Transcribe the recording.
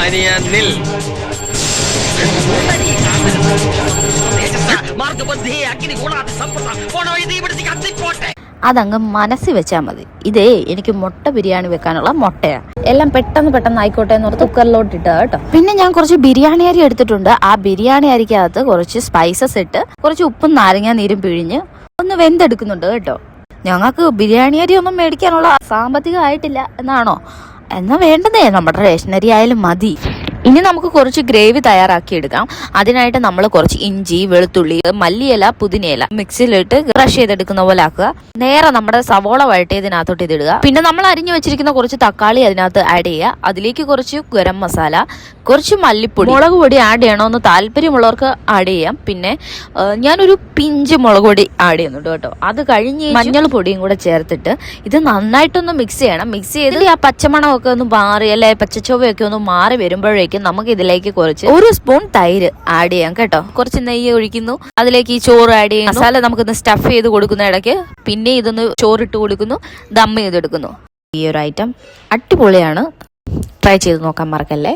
സാനിയ നിൽ. അതങ്ങ് മനസ്സിൽ വെച്ചാൽ മതി. ഇതേ എനിക്ക് മുട്ട ബിരിയാണി വെക്കാനുള്ള മുട്ടയാണ്. എല്ലാം പെട്ടെന്ന് ആയിക്കോട്ടെ എന്ന് ഓർത്ത് കുക്കറിലോട്ട് ഇട്ട കേട്ടോ. പിന്നെ ഞാൻ കുറച്ച് ബിരിയാണി അരി എടുത്തിട്ടുണ്ട്. ആ ബിരിയാണി അരിക്കകത്ത് കുറച്ച് സ്പൈസസ് ഇട്ട് കുറച്ച് ഉപ്പും നാരങ്ങ നീരും പിഴിഞ്ഞ് ഒന്ന് വെന്തെടുക്കുന്നുണ്ട് കേട്ടോ. ഞങ്ങൾക്ക് ബിരിയാണി അരി ഒന്നും മേടിക്കാനുള്ള സാമ്പത്തികം ആയിട്ടില്ല എന്നാണോ? എന്നാ വേണ്ടതേ നമ്മുടെ റേഷനരി ആയാലും മതി. ഇനി നമുക്ക് കുറച്ച് ഗ്രേവി തയ്യാറാക്കി എടുക്കാം. അതിനായിട്ട് നമ്മൾ കുറച്ച് ഇഞ്ചി, വെളുത്തുള്ളി, മല്ലിയില, പുതിനയില മിക്സിയിലിട്ട് ക്രഷ് ചെയ്തെടുക്കുന്ന പോലെ ആക്കുക. നേരെ നമ്മുടെ സവോള വഴട്ടിയതിനകത്തോട്ട് ഇതിടുക. പിന്നെ നമ്മൾ അരിഞ്ഞു വെച്ചിരിക്കുന്ന കുറച്ച് തക്കാളി അതിനകത്ത് ആഡ് ചെയ്യുക. അതിലേക്ക് കുറച്ച് ഗരം മസാല, കുറച്ച് മല്ലിപ്പൊടി, മുളക് പൊടി ആഡ് ചെയ്യണമെന്ന് താല്പര്യമുള്ളവർക്ക് ആഡ് ചെയ്യാം. പിന്നെ ഞാനൊരു പിഞ്ച് മുളക് പൊടി ആഡ് ചെയ്യുന്നുണ്ട് കേട്ടോ. അത് കഴിഞ്ഞ് മഞ്ഞൾ പൊടിയും കൂടെ ചേർത്തിട്ട് ഇത് നന്നായിട്ടൊന്ന് മിക്സ് ചെയ്യണം. മിക്സ് ചെയ്ത് ആ പച്ചമണമൊക്കെ ഒന്ന് മാറി അല്ലെ പച്ചച്ചൊവ്വയൊക്കെ ഒന്ന് മാറി വരുമ്പോഴേക്കും നമുക്ക് ഇതിലേക്ക് കുറച്ച് 1 സ്പൂൺ തൈര് ആഡ് ചെയ്യാം കേട്ടോ. കുറച്ച് നെയ്യ് ഒഴിക്കുന്നു. അതിലേക്ക് ഈ ചോറ് ആഡ് ചെയ്യുന്നു. മസാല നമുക്കൊന്ന് സ്റ്റഫ് ചെയ്ത് കൊടുക്കുന്ന ഇടയ്ക്ക് പിന്നെ ഇതൊന്ന് ചോറിട്ട് കൊടുക്കുന്നു, ദം ചെയ്തെടുക്കുന്നു. ഈ ഒരു ഐറ്റം അടിപൊളിയാണ്. ട്രൈ ചെയ്ത് നോക്കാൻ മറക്കല്ലേ.